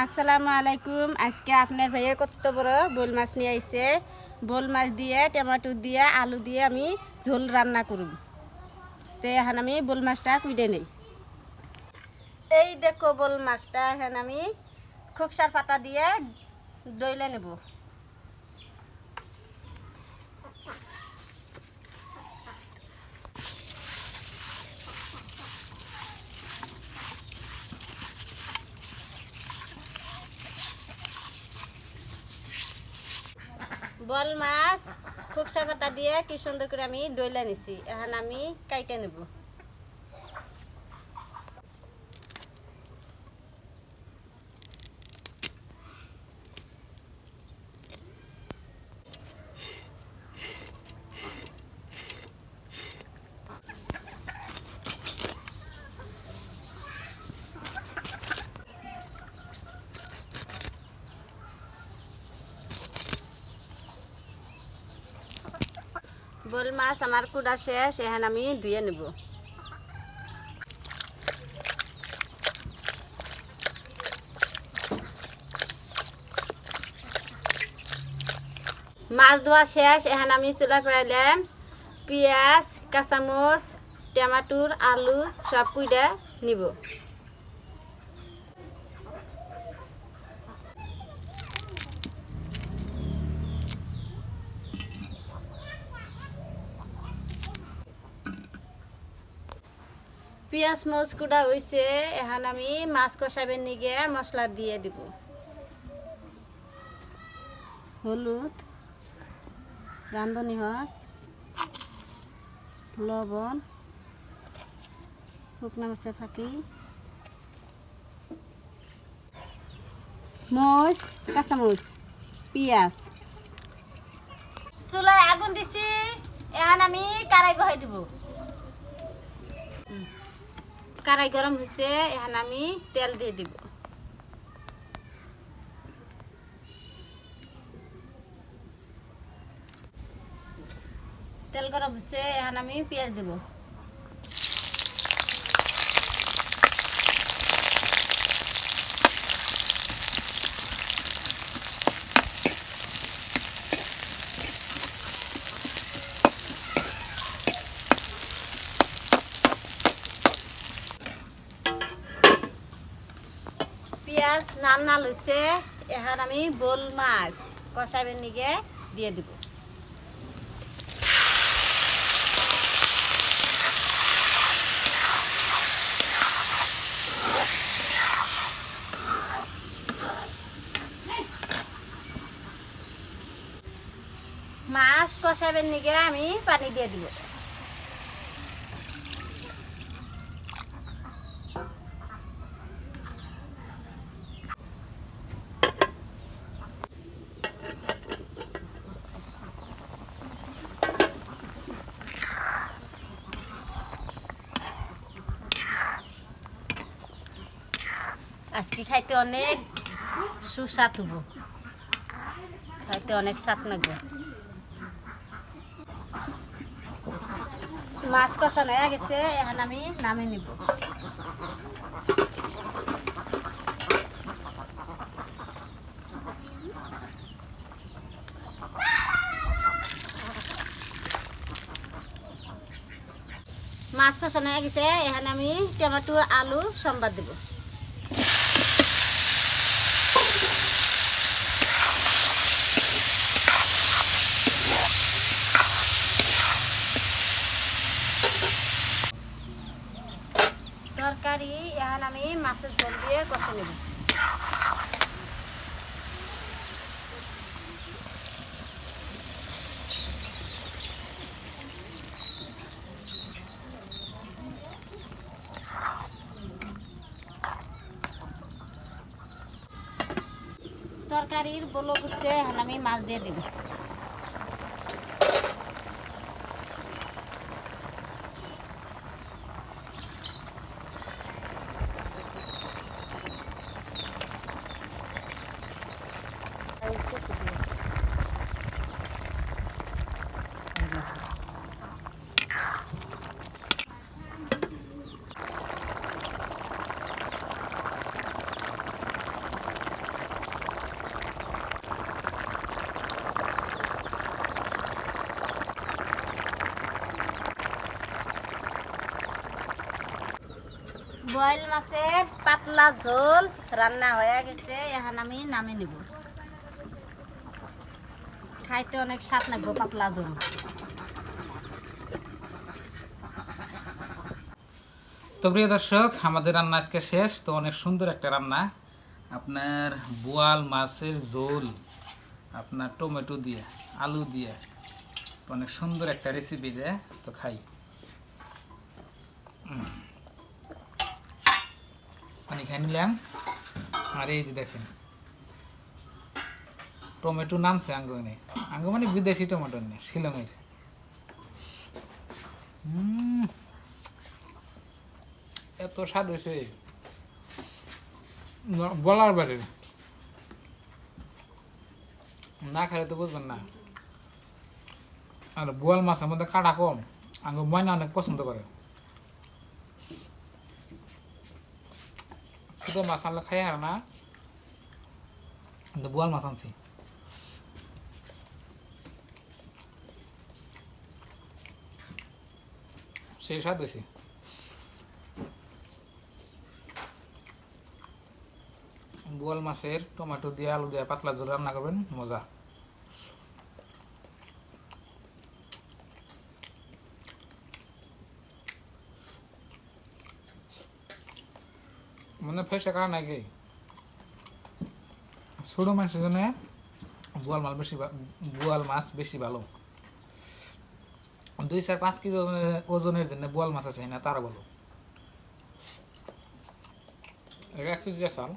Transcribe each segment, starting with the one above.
আসসালামু আলাইকুম। আজকে আপনার ভাইয়া কত বড় বোল মাছ নিয়ে আইছে। বোল মাছ দিয়ে টমেটো দিয়ে আলু দিয়ে আমি ঝোল রান্না করব। তো এখন আমি বোল মাছটা কুইডে নেই। এই দেখো বোল মাছটা এখন আমি খোকসার পাতা দিয়ে ডইলে নেব। বল মাছ খোকসার পাতা দিয়ে কি সুন্দর করে আমি ডইলে নিছি। এখন আমি কাইটে নেব। বোল মাছ আমার কুড়া শেষ, এখন আমি ধুয়ে নেব। মাছ ধোয়া শেষ, এখন আমি চুলা ফেরাইলাম। পেঁয়াজ, কাঁচামরিচ, টমেটোর আলু সব কুইডা নিব। পেঁয়াজ মরিচ কুড়া হয়েছে, এখন আমি মাছ কষাবের নিগে মশলা দিয়ে দিব। হলুদ, রাঁধুনি হস, লবণ, শুকনা মরিচের ফাঁকি, মরিচ, কাঁচামরিচ, পেঁয়াজ। চুলায় আগুন দিছি, এখন আমি কারাই বহাই দিব। কারাই গরম হয়েছে, এখন আমি তেল দিয়ে দিব। তেল গরম হচ্ছে, এখন আমি পেঁয়াজ দেব। পেঁয়াজ নাল নাল হয়েছে, এখন আমি বোল মাছ কষাবের নিগে দিয়ে দিব। মাছ কষাবের নিগে আমি পানি দিয়ে দিব। আজকে খাইতে অনেক সুস্বাদু হবো, খাইতে অনেক স্বাদ লাগবে। মাছ কষানো হয়ে গেছে, এখন আমি নামিয়ে নিব। মাছ কষানো হয়ে গেছে, এখন আমি টমেটো আলু সম্বাদ দেব। তরকারি এখন আমি মাছের ঝোল দিয়ে কষে নেব। তরকারির বলো উঠছে, এখন আমি মাছ দিয়ে দিব। বয়েল মাছের পাতলা ঝোল রান্না হয়ে গেছে, এখন আমি নামে নিব। খাইতে অনেক স্বাদ লাগবে পাতলা ঝোল। তো প্রিয় দর্শক, আমাদের রান্না আজকে শেষ। তো অনেক সুন্দর একটা রান্না, আপনার বোয়াল মাছের ঝোল, আপনার টমেটো দিয়ে আলু দিয়ে, তো অনেক সুন্দর একটা রেসিপি রে। তো খাই, পানি খাই নিলাম। আর এই যে দেখেন টমেটো নামছে আঙ্গো নেই, আঙ্গো মানে বিদেশি টমেটো নেই, শিলংয়ের। এত স্বাদ হয়েছে বলার বাইরে, না খেলে তো বুঝবেন না। আর বোয়াল মাছের মধ্যে কাটা কম, আঙ্গো ময়না অনেক পছন্দ করে। শুধু মাছ আনলে খাই আর না, কিন্তু বোয়াল মাছ আনছি। সেই স্বাদ হয়েছে। বোয়াল মাছের টমেটো দিয়ে আলু দিয়ে পাতলা ঝোল রান্না করবেন, মজা। মানে ফেসে কারণ নাকি ছোটো মাছের জন্য বোয়াল মাছ বেশি ভালো। 2-4-5 কেজি ওজনের জন্য বোয়াল মাছ আছে না, তারা ভালো। 1 কেজি চাল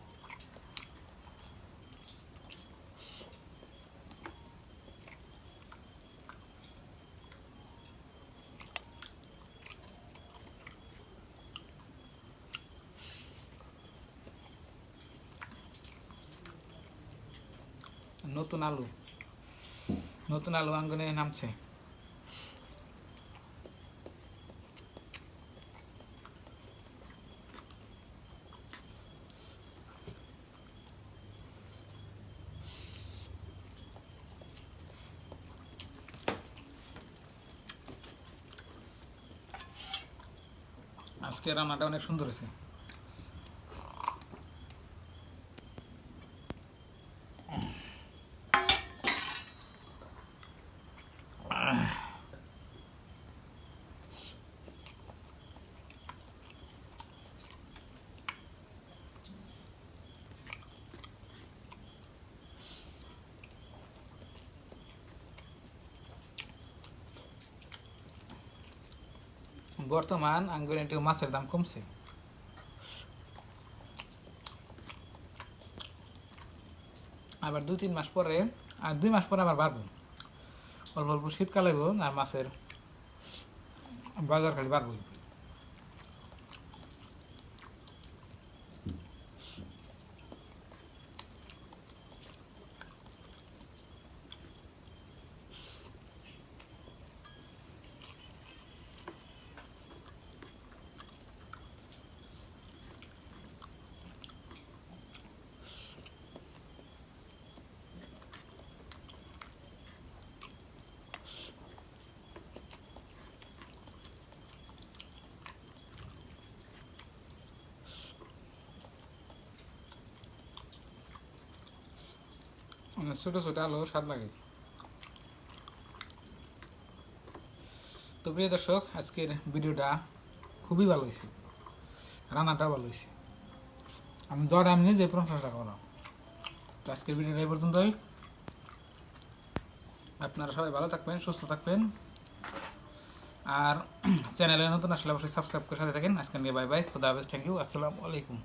নতুন আলু আঙ্গনে নামছে। আজকে রান্নাটা অনেক সুন্দর হয়েছে। বর্তমান আঙ্গুরে একটু মাছের দাম কমছে, আবার 2-3 মাস পরে আর 2 মাস পরে আবার বাড়বো। অল্প অল্প শীতকাল হইব আর মাছের বাজার খালি বাড়বো। ছোটো ছোটো আলু স্বাদ লাগে। তো প্রিয় দর্শক, আজকের ভিডিওটা খুবই ভালো হয়েছে, রান্নাটাও ভালো হয়েছে। আমি নিজে প্রশংসা করো। তো আজকের ভিডিওটা এই পর্যন্তই। আপনারা সবাই ভালো থাকবেন, সুস্থ থাকবেন, আর চ্যানেলে নতুন আসলে অবশ্যই সাবস্ক্রাইব করে সাথে থাকেন। আজকে নিয়ে বাই বাই, খুদা হাফেজ, থ্যাংক ইউ, আসসালামু আলাইকুম।